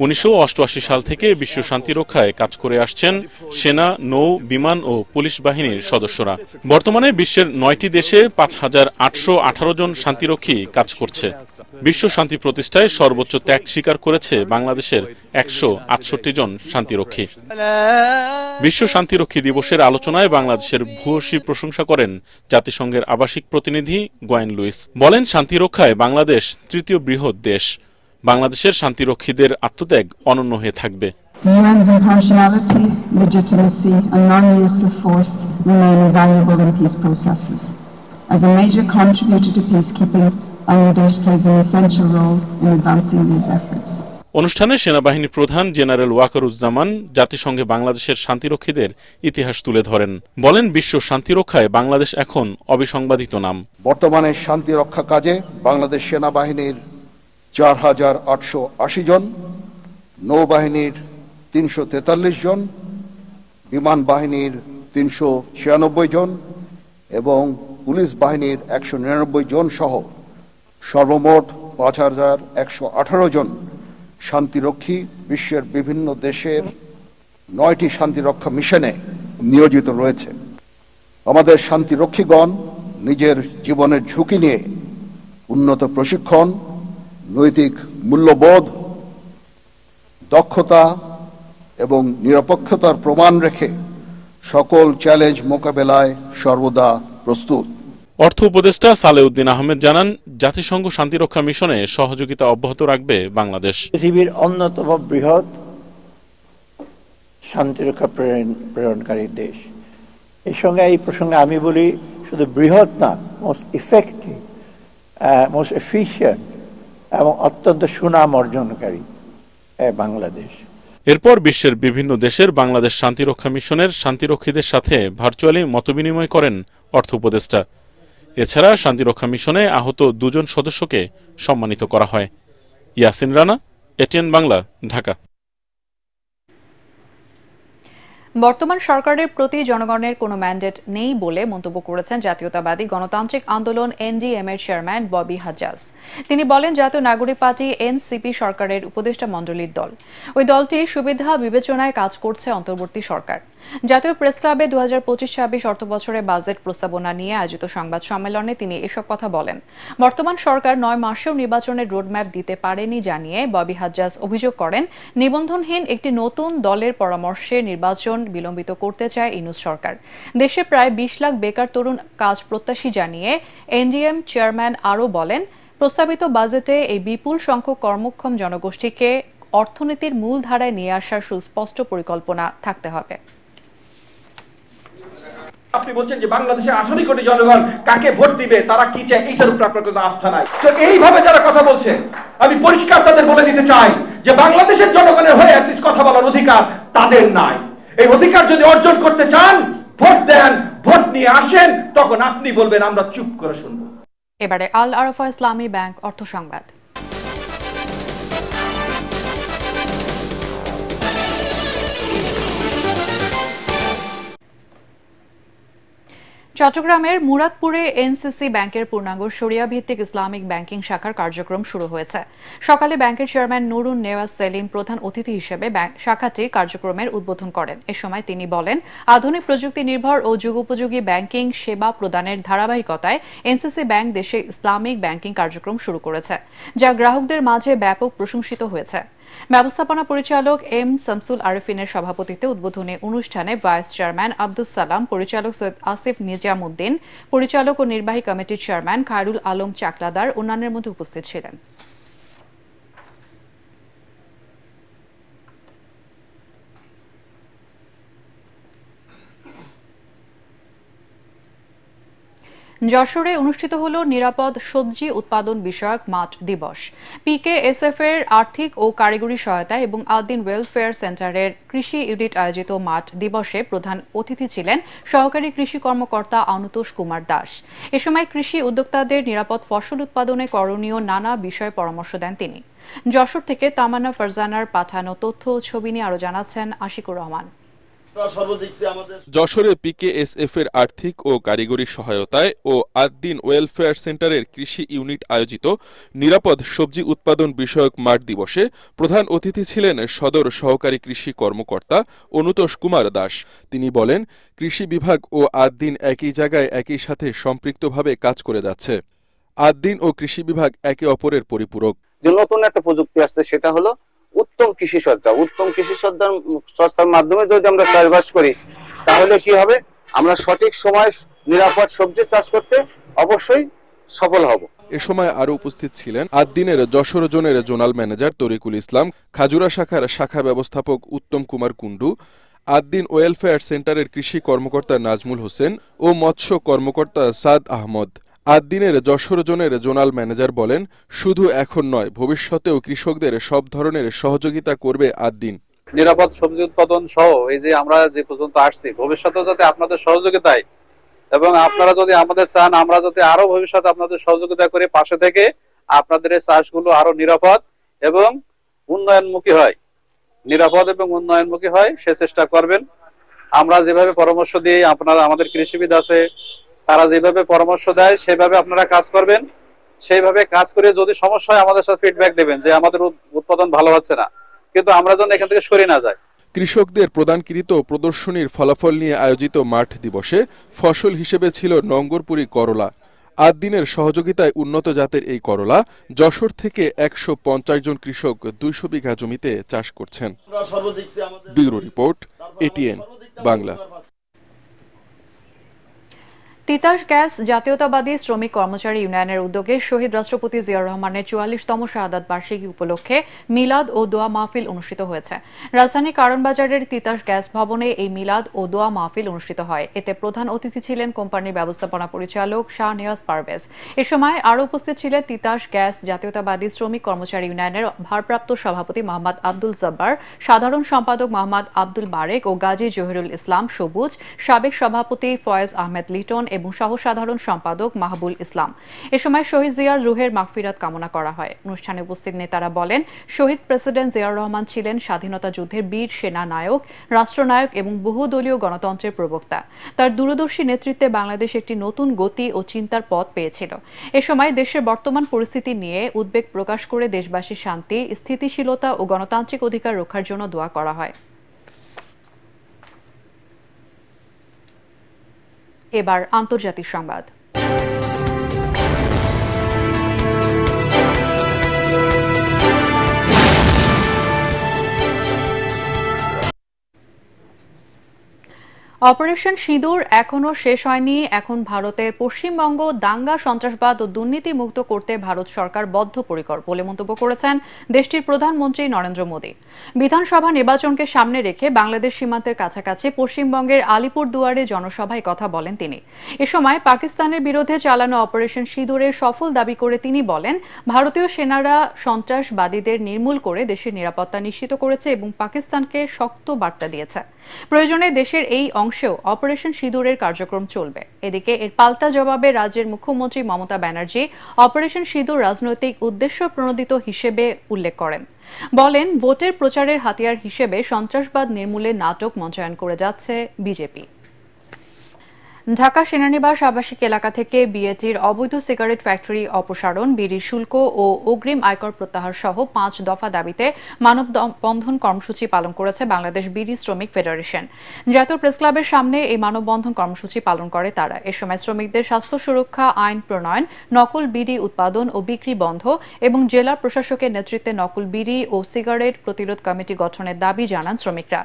১৯৮৮ সাল থেকে বিশ্ব শান্তি রক্ষায় কাজ করে আসছেন সেনা, নৌ, বিমান ও পুলিশ বাহিনীর সদস্যরা। বর্তমানে বিশ্বের ৯টি দেশে ৫,৮১৮ জন শান্তিরক্ষী কাজ করছে। বিশ্ব শান্তি প্রতিষ্ঠায় সর্বোচ্চ ত্যাগ স্বীকার করেছে বাংলাদেশের ১৬৮ জন শান্তিরক্ষী। বিশ্ব শান্তিরক্ষী দিবসের আলোচনায় বাংলাদেশের ভূয়সী প্রশংসা করেন জাতিসংঘের আবাসিক প্রতিনিধি গোয়েন লুইস। বলেন, শান্তিরক্ষায় বাংলাদেশ তৃতীয় বৃহৎ দেশ। বাংলাদেশের শান্তিরক্ষীদের আত্মত্যাগ অনন্য হয়ে থাকবে। The UN's impartiality, legitimacy and non-use of force remain invaluable in peace processes. As a major contributor to peacekeeping, Bangladesh plays an essential role in advancing these efforts. অনুষ্ঠানে সেনাবাহিনী প্রধান জেনারেল ওয়াকারুজ্জামান জাতিসংঘে বাংলাদেশের শান্তিরক্ষীদের ইতিহাস তুলে ধরেন। বলেন, বিশ্ব শান্তিরক্ষায় বাংলাদেশ এখন অবিসংবাদিত নাম। বর্তমানে শান্তিরক্ষা কাজে বাংলাদেশ সেনাবাহিনীর ৪,৮৮০ জন, নৌবাহিনীর ৩৪৩ জন, বিমান বাহিনীর ৩৯৬ জন এবং পুলিশ বাহিনীর ১৯৯ জন সহ সর্বমোট ৫,১১৮ জন শান্তিরক্ষী বিশ্বের বিভিন্ন দেশের ৯টি শান্তিরক্ষা মিশনে নিয়োজিত রয়েছে। আমাদের শান্তিরক্ষীগণ নিজের জীবনের ঝুঁকি নিয়ে উন্নত প্রশিক্ষণ, নৈতিক মূল্যবোধ, দক্ষতা এবং নিরপেক্ষতার প্রমাণ রেখে সকল চ্যালেঞ্জ মোকাবেলায় সর্বদা প্রস্তুত। অর্থ উপদেষ্টা সালেউদ্দিন আহমেদ জানান, জাতিসংঘ শান্তিরক্ষা মিশনে সহযোগিতা অব্যাহত রাখবে বাংলাদেশ। পৃথিবীর অন্যতম বৃহৎ শান্তিরক্ষা প্রেরণকারী দেশ। এই প্রসঙ্গে আমি বলি, শুধু বৃহৎ না, মোস্ট ইফেক্টিভ, মোস্ট এফিশিয়েন্ট এবং অত্যন্ত সুনাম অর্জনকারী বাংলাদেশ। এরপর বিশ্বের বিভিন্ন দেশের বাংলাদেশ শান্তিরক্ষা মিশনের শান্তিরক্ষীদের সাথে ভার্চুয়ালি মতবিনিময় করেন অর্থ উপদেষ্টা। এছাড়া শান্তিরক্ষা মিশনে আহত ২ জন সদস্যকে সম্মানিত করা হয়। ইয়াসিন রানা, এটিএন বাংলা, ঢাকা। বর্তমান সরকারের প্রতি জনগণের কোনো ম্যান্ডেট নেই বলে মন্তব্য করেছেন জাতীয়তাবাদী গণতান্ত্রিক আন্দোলন এনডিএম এর চেয়ারম্যান ববি হাজ্জাজ। তিনি বলেন, জাতীয় নাগরিক পার্টি এনসিপি সরকারের উপদেষ্টা মণ্ডলীর দল। ওই দলটি সুবিধা বিবেচনায় কাজ করছে অন্তর্বর্তী সরকার। জাতীয় প্রেস ক্লাবে ২০২৫-২৬ অর্থবছরের বাজেট প্রস্তাবনা নিয়ে আয়োজিত সংবাদ সম্মেলনে তিনি এসব কথা বলেন। বর্তমান সরকার ৯ মাসেও নির্বাচনের রোডম্যাপ দিতে পারেনি জানিয়ে ববি হাজ্জাজ অভিযোগ করেন, নিবন্ধনহীন একটি নতুন দলের পরামর্শে নির্বাচন বিলম্বিত করতে চায় ইউনূস সরকার। দেশে প্রায় ২০ লাখ বেকার তরুণ কাজ প্রত্যাশী জানিয়ে এনডিএম চেয়ারম্যান আরও বলেন, প্রস্তাবিত বাজেটে এই বিপুল সংখ্যক কর্মক্ষম জনগোষ্ঠীকে অর্থনীতির মূল ধারায় নিয়ে আসার সুস্পষ্ট পরিকল্পনা থাকতে হবে। আপনি বলছেন যে বাংলাদেশে 18 কোটি জনগণ কাকে ভোট দিবে, তারা কি চায়, এইটার উপর আপনার কোনো আস্থা নাই। এইভাবে যারা কথা বলছে, আমি পরিষ্কার তাদের বলে দিতে চাই যে বাংলাদেশের জনগণের হয়ে অ্যাটলিস্ট কথা বলার অধিকার তাদের নাই। এই অধিকার যদি অর্জন করতে চান, ভোট দেন, ভোট নিয়ে আসেন, তখন আপনি বলবেন আমরা চুপ করে শুনবো। এবারে আল আরাফা ইসলামী ব্যাংক অর্থ সংবাদ। চট্টগ্রামের মুরাদপুরে এনসিসি ব্যাংকের পূর্ণাঙ্গ শরিয়া ভিত্তিক ইসলামিক ব্যাংকিং শাখার কার্যক্রম শুরু হয়েছে। সকালে ব্যাংকের চেয়ারম্যান নুরুন নেওয়াজ সেলিম প্রধান অতিথি হিসেবে শাখাটির কার্যক্রমের উদ্বোধন করেন। এ সময় তিনি বলেন, আধুনিক প্রযুক্তি নির্ভর ও যুগোপযোগী ব্যাংকিং সেবা প্রদানের ধারাবাহিকতায় এনসিসি ব্যাংক দেশে ইসলামিক ব্যাংকিং কার্যক্রম শুরু করেছে, যা গ্রাহকদের মাঝে ব্যাপক প্রশংসিত হয়েছে। ব্যবস্থাপনা পরিচালক এম শামসুল আরেফিনের সভাপতিত্বে উদ্বোধনী অনুষ্ঠানে ভাইস চেয়ারম্যান আব্দুস সালাম, পরিচালক সৈয়দ আসিফ নিজামুদ্দিন, পরিচালক ও নির্বাহী কমিটির চেয়ারম্যান খায়রুল আলম চাকলাদার অন্যান্যের মধ্যে উপস্থিত ছিলেন। যশোরে অনুষ্ঠিত হল নিরাপদ সবজি উৎপাদন বিষয়ক মাঠ দিবস। পিকেএসএফ এর আর্থিক ও কারিগরি সহায়তা এবং আদিন ওয়েলফেয়ার সেন্টারের কৃষি ইউনিট আয়োজিত মাঠ দিবসে প্রধান অতিথি ছিলেন সহকারী কৃষি কর্মকর্তা আনুতোষ কুমার দাস। এ সময় কৃষি উদ্যোক্তাদের নিরাপদ ফসল উৎপাদনে করণীয় নানা বিষয়ে পরামর্শ দেন তিনি। যশোর থেকে তামান্না ফারজানার পাঠানো তথ্য ও ছবি নিয়ে আরো জানাচ্ছেন আশিকুর রহমান। যশোরে পিকেএসএফ এর আর্থিক ও কারিগরি সহায়তায় ও আদ্দিন ওয়েলফেয়ার সেন্টারের কৃষি ইউনিট আয়োজিত নিরাপদ সবজি উৎপাদন বিষয়ক মাঠ দিবসে প্রধান অতিথি ছিলেন সদর সহকারী কৃষি কর্মকর্তা অনুতোষ কুমার দাস। তিনি বলেন, কৃষি বিভাগ ও আদ্দিন একই জায়গায় একই সাথে সম্পৃক্তভাবে কাজ করে যাচ্ছে। আদ্দিন ও কৃষি বিভাগ একে অপরের পরিপূরক। যে নতুন একটা প্রযুক্তি আসছে সেটা হলো উত্তম কৃষি সজ্জা। উত্তম কৃষি সজ্জার মাধ্যমে যদি আমরা চাষবাস করি তাহলে কি হবে, আমরা সঠিক সময় নিরাপদ সবজি চাষ করতে অবশ্যই সফল হব। এ সময় আরো উপস্থিত ছিলেন আদ্দিনের যশোর জোনের জোনাল ম্যানেজার তরিকুল ইসলাম, খাজুরা শাখার শাখা ব্যবস্থাপক উত্তম কুমার কুন্ডু, আদ্দিন ওয়েলফেয়ার সেন্টারের কৃষি কর্মকর্তা নাজমুল হোসেন ও মৎস্য কর্মকর্তা সাদ আহমদ। আদ্দিনের যশোর জোনের জোনাল ম্যানেজার বলেন, শুধু এখন নয়, ভবিষ্যতেও কৃষকদের সব ধরনের সহযোগিতা করবে আদ্দিন। নিরাপদ সবজি উৎপাদন সহ এই যে আমরা যে পর্যন্ত আসছি, ভবিষ্যতেও যাতে আপনাদের সহযোগিতায় এবং আপনারা যদি আমাদের চান, আমরা যাতে আরো ভবিষ্যতে আপনাদের সহযোগিতা করে পাশে থেকে আপনাদের এই চাষগুলো আরো নিরাপদ এবং উন্নয়নমুখী হয়, নিরাপদ এবং উন্নয়নমুখী হয় সে চেষ্টা করবেন। আমরা যেভাবে পরামর্শ দিই, আপনারা আমাদের কৃষিবিদ আছে, তারা যেভাবে পরামর্শ দেয় সেভাবে আপনারা কাজ করবেন। সেইভাবে কাজ করে যদি সমস্যা হয় আমাদের সাথে ফিডব্যাক দেবেন যে আমাদের উৎপাদন ভালো হচ্ছে না, কিন্তু আমরা যেন এখান থেকে সরে না যাই। কৃষকদের প্রদানকৃত প্রদর্শনীর ফলাফল নিয়ে আয়োজিত মাঠ দিবসে ফসল হিসেবে ছিল নঙ্গরপুরি করলা। আদ্দিনের সহযোগিতায় উন্নত জাতের এই করলা যশোর থেকে ১৫০ জন কৃষক ২০০ বিঘা জমিতে চাষ করছেন। Bureau report, ATN Bangla. Titas gas জাতীয়তাবাদী শ্রমিক কর্মচারী ইউনিয়নের উদ্যোগে শহীদ রাষ্ট্রপতি জিয়াউর রহমানের ৪৪তম শাহাদাত বার্ষিকী উপলক্ষে মিলাদ ও দোয়া মাহফিল অনুষ্ঠিত হয়েছে। রাজধানী কারণ বাজারের তিতাস গ্যাস ভবনে এই মিলাদ ও দোয়া মাহফিল অনুষ্ঠিত হয়। এতে প্রধান অতিথি ছিলেন কোম্পানির ব্যবস্থাপনা পরিচালক শাহনেওয়াজ পারভেজ। এ সময় আরও উপস্থিত ছিলেন তিতাস গ্যাস জাতীয়তাবাদী শ্রমিক কর্মচারী ইউনিয়নের ভারপ্রাপ্ত সভাপতি মোহাম্মদ আব্দুল জব্বার, সাধারণ সম্পাদক মোহাম্মদ আব্দুল বারেক ও গাজী জহিরুল ইসলাম সবুজ, সাবেক সভাপতি ফয়েজ আহমেদ লিটন এবং সহ সাধারণ সম্পাদক মাহবুল ইসলাম। এ সময় শহীদ জিয়ার রুহের মাগফিরাত কামনা করা হয়। অনুষ্ঠানে উপস্থিত নেতারা বলেন, শহীদ প্রেসিডেন্ট জিয়াউর রহমান ছিলেন স্বাধীনতা যুদ্ধের বীর সেনা নায়ক, রাষ্ট্রনায়ক এবং বহুদলীয় গণতন্ত্রের প্রবক্তা। তার দূরদর্শী নেতৃত্বে বাংলাদেশ একটি নতুন গতি ও চিন্তার পথ পেয়েছিল। এ সময় দেশের বর্তমান পরিস্থিতি নিয়ে উদ্বেগ প্রকাশ করে দেশবাসীর শান্তি, স্থিতিশীলতা ও গণতান্ত্রিক অধিকার রক্ষার জন্য দোয়া করা হয়। এবার আন্তর্জাতিক সংবাদ। অপারেশন সিঁদুর এখনো শেষ হয়নি। এখন ভারতের পশ্চিমবঙ্গ দাঙ্গা, সন্ত্রাসবাদ ও দুর্নীতি মুক্ত করতে ভারত সরকার বদ্ধপরিকর বলে মন্তব্য করেছেন দেশটির প্রধানমন্ত্রী নরেন্দ্র মোদী। বিধানসভা নির্বাচনকে সামনে রেখে বাংলাদেশ সীমান্তের কাছাকাছি পশ্চিমবঙ্গের আলিপুরদুয়ারে জনসভায় কথা বলেন তিনি। এ সময় পাকিস্তানের বিরুদ্ধে চালানো অপারেশন সিঁদুরের সফল দাবি করে তিনি বলেন, ভারতীয় সেনারা সন্ত্রাসবাদীদের নির্মূল করে দেশের নিরাপত্তা নিশ্চিত করেছে এবং পাকিস্তানকে শক্ত বার্তা দিয়েছে। প্রয়োজনে দেশের এই অংশেও অপারেশন সিঁদুরের কার্যক্রম চলবে। এদিকে এর পাল্টা জবাবে রাজ্যের মুখ্যমন্ত্রী মমতা ব্যানার্জি অপারেশন সিঁদুর রাজনৈতিক উদ্দেশ্য প্রণোদিত হিসেবে উল্লেখ করেন। বলেন, ভোটের প্রচারের হাতিয়ার হিসেবে সন্ত্রাসবাদ নির্মূলে নাটক মঞ্চায়ন করে যাচ্ছে বিজেপি। ঢাকা সেনানিবাস আবাসিক এলাকা থেকে বিএটির অবৈধ সিগারেট ফ্যাক্টরি অপসারণ, বিড়ির শুল্ক ও অগ্রিম আয়কর প্রত্যাহার সহ 5 দফা দাবিতে মানববন্ধন কর্মসূচি পালন করেছে বাংলাদেশ বিড়ি শ্রমিক ফেডারেশন। জাতীয় প্রেস ক্লাবের সামনে এই মানববন্ধন কর্মসূচি পালন করে তারা। এ সময় শ্রমিকদের স্বাস্থ্য সুরক্ষা আইন প্রণয়ন, নকল বিড়ি উৎপাদন ও বিক্রি বন্ধ এবং জেলা প্রশাসকের নেতৃত্বে নকল বিড়ি ও সিগারেট প্রতিরোধ কমিটি গঠনের দাবি জানান শ্রমিকরা।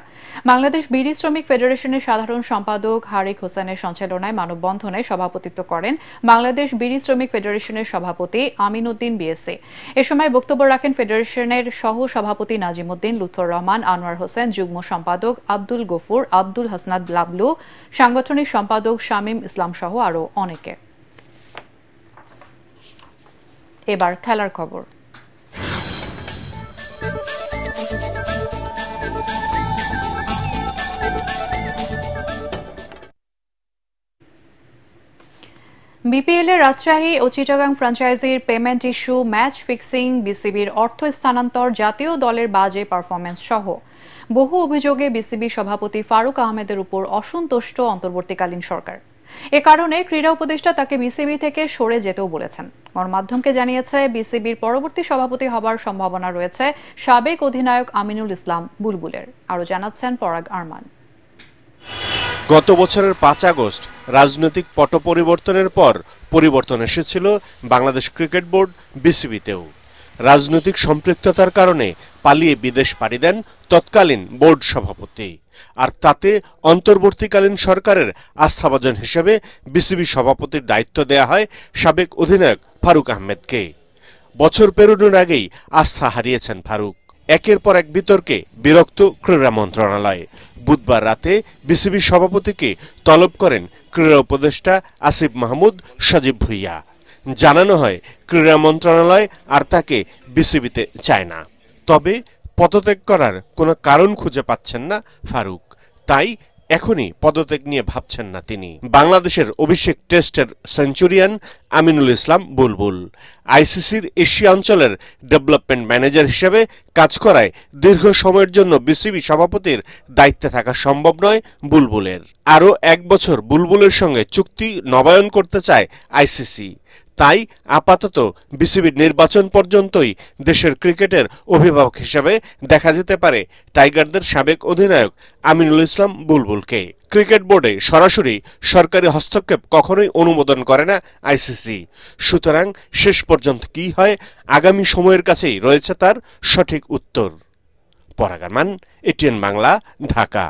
বাংলাদেশ বিড়ি শ্রমিক ফেডারেশনের সাধারণ সম্পাদক হারিক হোসেনের সঞ্চালনায় মানববন্ধনে সভাপতিত্ব করেন বাংলাদেশ বিড়ি শ্রমিক ফেডারেশনের সভাপতি আমিন উদ্দিন বিএসসি। এ সময় বক্তব্য রাখেন ফেডারেশনের সহ সভাপতি নাজিম উদ্দিন, লুৎফর রহমান, আনোয়ার হোসেন, যুগ্ম সম্পাদক আব্দুল গফুর, আব্দুল হাসনাদ লাবলু, সাংগঠনিক সম্পাদক শামীম ইসলাম সহ আরো অনেকে। এবার খেলার খবর। বিপিএল এর রাজশাহী ও চিটাগাং ফ্র্যাঞ্চাইজির পেমেন্ট ইস্যু, ম্যাচ ফিক্সিং, বিসিবির অর্থ স্থানান্তর, জাতীয় দলের বাজে পারফরম্যান্স সহ বহু অভিযোগে বিসিবি সভাপতি ফারুক আহমেদের উপর অসন্তুষ্ট অন্তর্বর্তীকালীন সরকার। এ কারণে ক্রীড়া উপদেষ্টা তাকে বিসিবি থেকে সরে যেতেও বলেছেন। গণমাধ্যমকে জানিয়েছে, বিসিবির পরবর্তী সভাপতি হবার সম্ভাবনা রয়েছে সাবেক অধিনায়ক আমিনুল ইসলাম বুলবুলের। আরও জানাচ্ছেন পরাগ আরমান। গত বছরের 5 আগস্ট রাজনৈতিক পট পরিবর্তনের পর পরিবর্তন এসেছিল বাংলাদেশ ক্রিকেট বোর্ড বিসিবিতেও। রাজনৈতিক সম্পৃক্ততার কারণে পালিয়ে বিদেশ পাড়ি দেন তৎকালীন বোর্ড সভাপতি, আর তাতে অন্তর্বর্তীকালীন সরকারের আস্থাভাজন হিসেবে বিসিবি সভাপতির দায়িত্ব দেয়া হয় সাবেক অধিনায়ক ফারুক আহমেদকে। বছর পেরোনোর আগেই আস্থা হারিয়েছেন ফারুক। একের পর এক বিতর্কে বিরক্ত ক্রীড়া মন্ত্রণালয়। বুধবার রাতে বিসিবি সভাপতিকে তলব করেন ক্রীড়া উপদেষ্টা আসিফ মাহমুদ সজীব ভুইয়া। জানানো হয়, ক্রীড়া মন্ত্রণালয় আর তাকে বিসিবিতে চায় না। তবে পদত্যাগ করার কোনো কারণ খুঁজে পাচ্ছেন না ফারুক, তাই এখনই পদত্যাগ নিয়ে ভাবছেন না তিনি। বাংলাদেশের অভিষেক টেস্টের সেঞ্চুরিয়ান আমিনুল ইসলাম বুলবুল আইসিসির এশিয়া অঞ্চলের ডেভেলপমেন্ট ম্যানেজার হিসেবে কাজ করায় দীর্ঘ সময়ের জন্য বিসিবি সভাপতির দায়িত্বে থাকা সম্ভব নয় বুলবুলের। আরও 1 বছর বুলবুলের সঙ্গে চুক্তি নবায়ন করতে চায় আইসিসি। তাই আপাতত বিসিবির নির্বাচন পর্যন্তই দেশের ক্রিকেটের অভিভাবক হিসেবে দেখা যেতে পারে টাইগারদের সাবেক অধিনায়ক আমিনুল ইসলাম বুলবুলকে। ক্রিকেট বোর্ডে সরাসরি সরকারি হস্তক্ষেপ কখনোই অনুমোদন করে না আইসিসি। সুতরাং শেষ পর্যন্ত কি হয়, আগামী সময়ের কাছেই রয়েছে তার সঠিক উত্তর। পরাগ আরমান, এটিএন বাংলা, ঢাকা।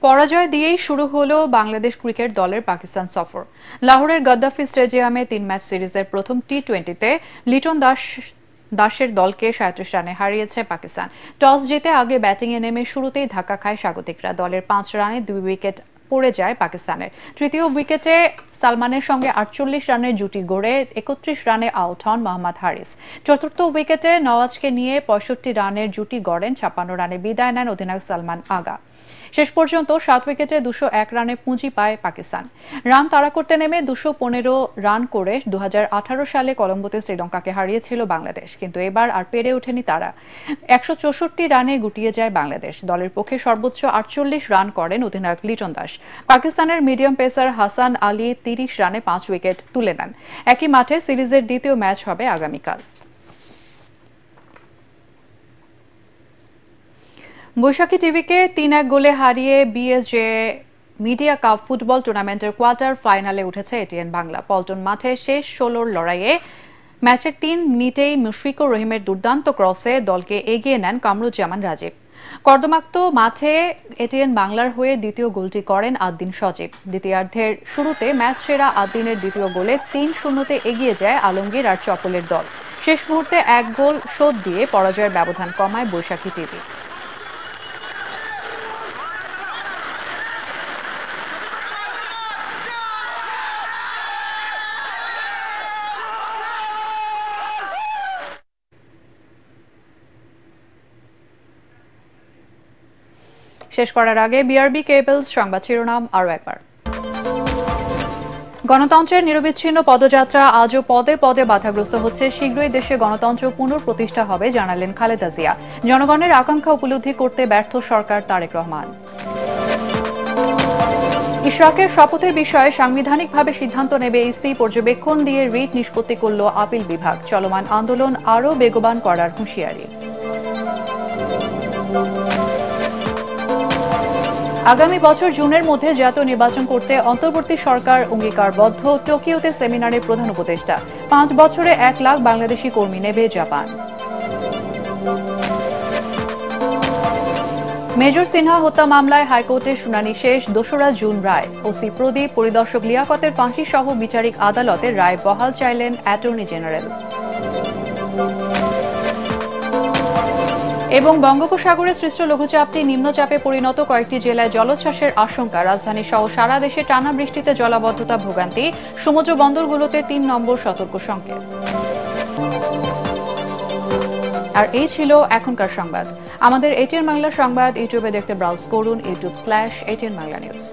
পরাজয় দিয়েই শুরু হলো বাংলাদেশ ক্রিকেট দলের পাকিস্তান সফর। লাহোরের গদ্দাফি স্টেডিয়ামে 3 ম্যাচ সিরিজের প্রথম টি20তে লিটন দাসের দলকে 37 রানে হারিয়েছে পাকিস্তান। টস জিতে আগে ব্যাটিংয়ে নেমে শুরুতেই ধাক্কা খায় স্বাগতিকরা। দলের 5 রানে 2 উইকেট পড়ে যায় পাকিস্তানের। তৃতীয় উইকেটে সালমানের সঙ্গে 48 রানের জুটি গড়ে 31 রানে আউট হন মোহাম্মদ হারিস। চতুর্থ উইকেটে নওয়াজকে নিয়ে 65 রানের জুটি গড়েন। 56 রানে বিদায় নেন অধিনায়ক সালমান আগা। শেষ পর্যন্ত 7 উইকেটে 201 রানে পুঁজি পায় পাকিস্তান। রান তাড়া করতে নেমে 215 রান করে 2018 সালে কলম্বোতে শ্রীলঙ্কাকে হারিয়েছিল বাংলাদেশ, কিন্তু এবার আর পেরে ওঠেনি তারা। 164 রানে গুটিয়ে যায় বাংলাদেশ। দলের পক্ষে সর্বোচ্চ 48 রান করেন অধিনায়ক লিটন দাস। পাকিস্তানের মিডিয়াম পেসার হাসান আলী 30 রানে 5 উইকেট তুলে নেন। একই মাঠে সিরিজের দ্বিতীয় ম্যাচ হবে আগামীকাল। বৈশাখী টিভিকে 3-1 গোলে হারিয়ে বিএসজে মিডিয়া কাপ ফুটবল টুর্নামেন্টের কোয়ার্টার ফাইনালে উঠেছে এটিএন বাংলা। পল্টন মাঠে শেষ 16 লড়াইয়ে ম্যাচের 3 মিনিটেই মুশফিকুর রহিমের দুর্দান্ত ক্রসে দলকে এগিয়ে নেন কামরুজ্জামান রাজীব। কর্দমাক্ত মাঠে এটিএন বাংলার হয়ে দ্বিতীয় গোলটি করেন আদ্দিন সজীব। দ্বিতীয়ার্ধের শুরুতে ম্যাচ সেরা আদ্দিনের দ্বিতীয় গোলে 3-0 এগিয়ে যায় আলমগীর আর চপলের দল। শেষ মুহূর্তে 1 গোল শোধ দিয়ে পরাজয়ের ব্যবধান কমায় বৈশাখী টিভি। শেষ করার আগে বিআরবি কেবলস সংবাদ শিরোনাম আরও একবার। গণতন্ত্রের নিরবিচ্ছিন্ন পদযাত্রা আজও পদে পদে বাধাগ্রস্ত হচ্ছে। শীঘ্রই দেশে গণতন্ত্র পুনঃপ্রতিষ্ঠা হবে জানালেন খালেদা জিয়া। জনগণের আকাঙ্ক্ষা উপলব্ধি করতে ব্যর্থ সরকার তারেক রহমান। ইশরাকের শপথের বিষয়ে সাংবিধানিকভাবে সিদ্ধান্ত নেবে ইসি। পর্যবেক্ষণ দিয়ে রিট নিষ্পত্তি করল আপিল বিভাগ। চলমান আন্দোলন আরও বেগবান করার হুঁশিয়ারি। আগামী বছর জুনের মধ্যে জাতীয় নির্বাচন করতে অন্তর্বর্তী সরকার অঙ্গীকারবদ্ধ। টোকিওতে সেমিনারের প্রধান উপদেষ্টা। 5 বছরে 1 লাখ বাংলাদেশি কর্মী নেবে জাপান। মেজর সিনহা হত্যা মামলায় হাইকোর্টের শুনানি শেষ। 2রা জুন রায়। ওসি প্রদীপ, পরিদর্শক লিয়াকতের ফাঁসি সহ বিচারিক আদালতের রায় বহাল চাইলেন অ্যাটর্নি জেনারেল। এবং বঙ্গোপসাগরে সৃষ্ট লঘুচাপটি নিম্নচাপে পরিণত। কয়েকটি জেলায় জলোচ্ছ্বাসের আশঙ্কা। রাজধানী সহ সারা দেশে টানা বৃষ্টিতে জলাবদ্ধতা ভোগান্তি। সমুদ্র বন্দরগুলোতে 3 নম্বর সতর্ক সংকেত। আর এই ছিল এখনকার সংবাদ। আমাদের এটিএন বাংলা সংবাদ ইউটিউবে দেখতে ব্রাউজ করুন youtube/ATN Bangla News।